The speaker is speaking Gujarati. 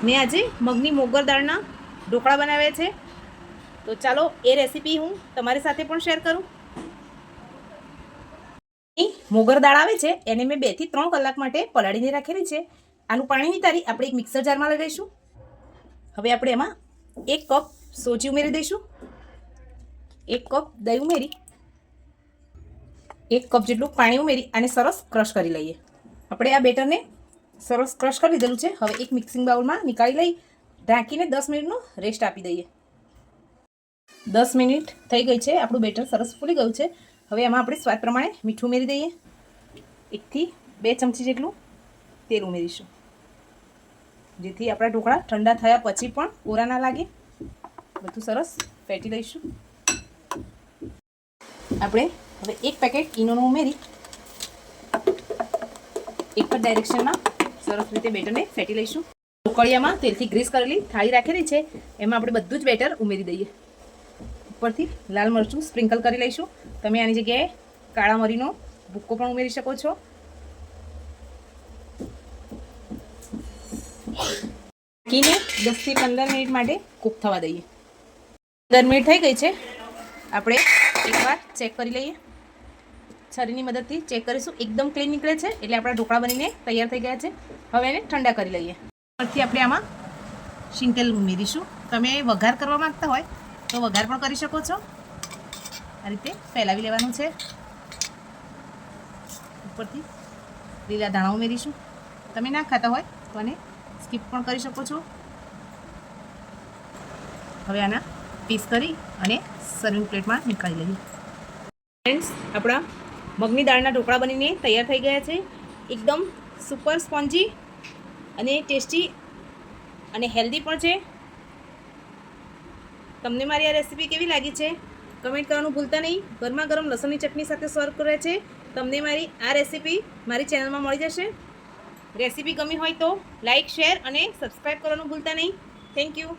મેં આજે મગની મોગર દાળના ઢોકળા બનાવ્યા છે, તો ચાલો એ રેસીપી હું તમારી સાથે પણ શેર કરું. મોગર દાળ આવે છે એને મેં 2 થી 3 કલાક માટે પલાળીને રાખેલી છે. આનું પાણી નિતારી આપણે એક મિક્સર જારમાં લઈ લઈશું. હવે આપણે એમાં 1 કપ સોજી ઉમેરી દઈશું, 1 કપ દહીં ઉમેરી 1 કપ જેટલું પાણી ઉમેરી આને સરસ ક્રશ કરી લઈએ. આપણે આ બેટરને સરસ ક્રશ કરી લીધેલું છે. હવે એક મિક્સિંગ બાઉલમાં નીકાળી લઈ ઢાંકીને 10 મિનિટનો રેસ્ટ આપી દઈએ. 10 મિનિટ થઈ ગઈ છે, આપણું બેટર સરસ ફૂલી ગયું છે. હવે એમાં આપણે સ્વાદ પ્રમાણે મીઠું ઉમેરી દઈએ. 1 થી 2 ચમચી જેટલું તેલ ઉમેરીશું, જેથી આપણા ઢોકળા ઠંડા થયા પછી પણ કોરા ના લાગે. બધું સરસ ફેટી લઈશું. આપણે હવે 1 પેકેટ ઈનોનું ઉમેરી એક જ ડાયરેક્શનમાં સરસ રીતે બેટરને ફેટી લઈશું. ઢોકળિયામાં તેલથી ગ્રીસ કરેલી થાળી રાખેલી છે, એમાં આપણે બધું જ બેટર ઉમેરી દઈએ. ઉપરથી લાલ મરચું સ્પ્રિંકલ કરી લઈશું. તમે આની જગ્યાએ કાળા મરીનો ભૂક્કો પણ ઉમેરી શકો છો. ઢાંકીને 10 થી 15 મિનિટ માટે કૂક થવા દઈએ. 15 મિનિટ થઈ ગઈ છે, આપણે એકવાર ચેક કરી લઈએ. છરીની મદદથી ચેક કરીશું. એકદમ ક્લીન નીકળે છે એટલે આપણા ઢોકળા બનીને તૈયાર થઈ ગયા છે. હવે એને ઠંડા કરી લઈએ. પરથી આપણે આમાં શીંગ-તેલ ઉમેરીશું. તમે વઘાર કરવા માંગતા હોય તો વઘાર પણ કરી શકો છો. આ રીતે ફેલાવી લેવાનું છે. ઉપરથી લીલા ધાણા ઉમેરીશું. તમે ના ખાતા હોય તો આને સ્કીપ પણ કરી શકો છો. હવે આના પીસ કરી અને સર્વિંગ પ્લેટમાં નીકાળી લઈએ. ફ્રેન્ડ્સ, આપણા મગની દાળના ઢોકળા બનીને તૈયાર થઈ ગયા છે. એકદમ સુપર સ્પોન્જી અને ટેસ્ટી અને હેલ્ધી પણ છે. તમને મારી આ રેસીપી કેવી લાગી છે કમેન્ટ કરવાનું ભૂલતા નહીં. ગરમા ગરમ લસણની ચટણી સાથે સર્વ કરે છે. તમને મારી આ રેસીપી મારી ચેનલમાં મળી જશે. રેસીપી ગમી હોય તો લાઇક, શેર અને સબસ્ક્રાઈબ કરવાનું ભૂલતા નહીં. Thank you.